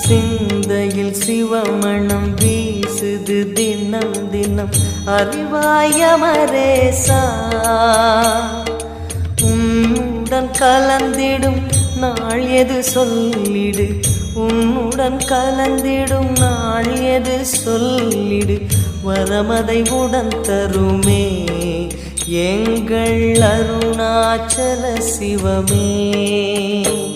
சிந்தையில் சிவமணம் வீசுது தினம் தினம் அறிவாயமரேசா உன்னுடன் கலந்திடும் நாள் எது சொல்லிடு உன்னுடன் கலந்திடும் நாள் எது சொல்லிடு வரமதை உடன் தருமே எங்கள் அருணாச்சல சிவமே.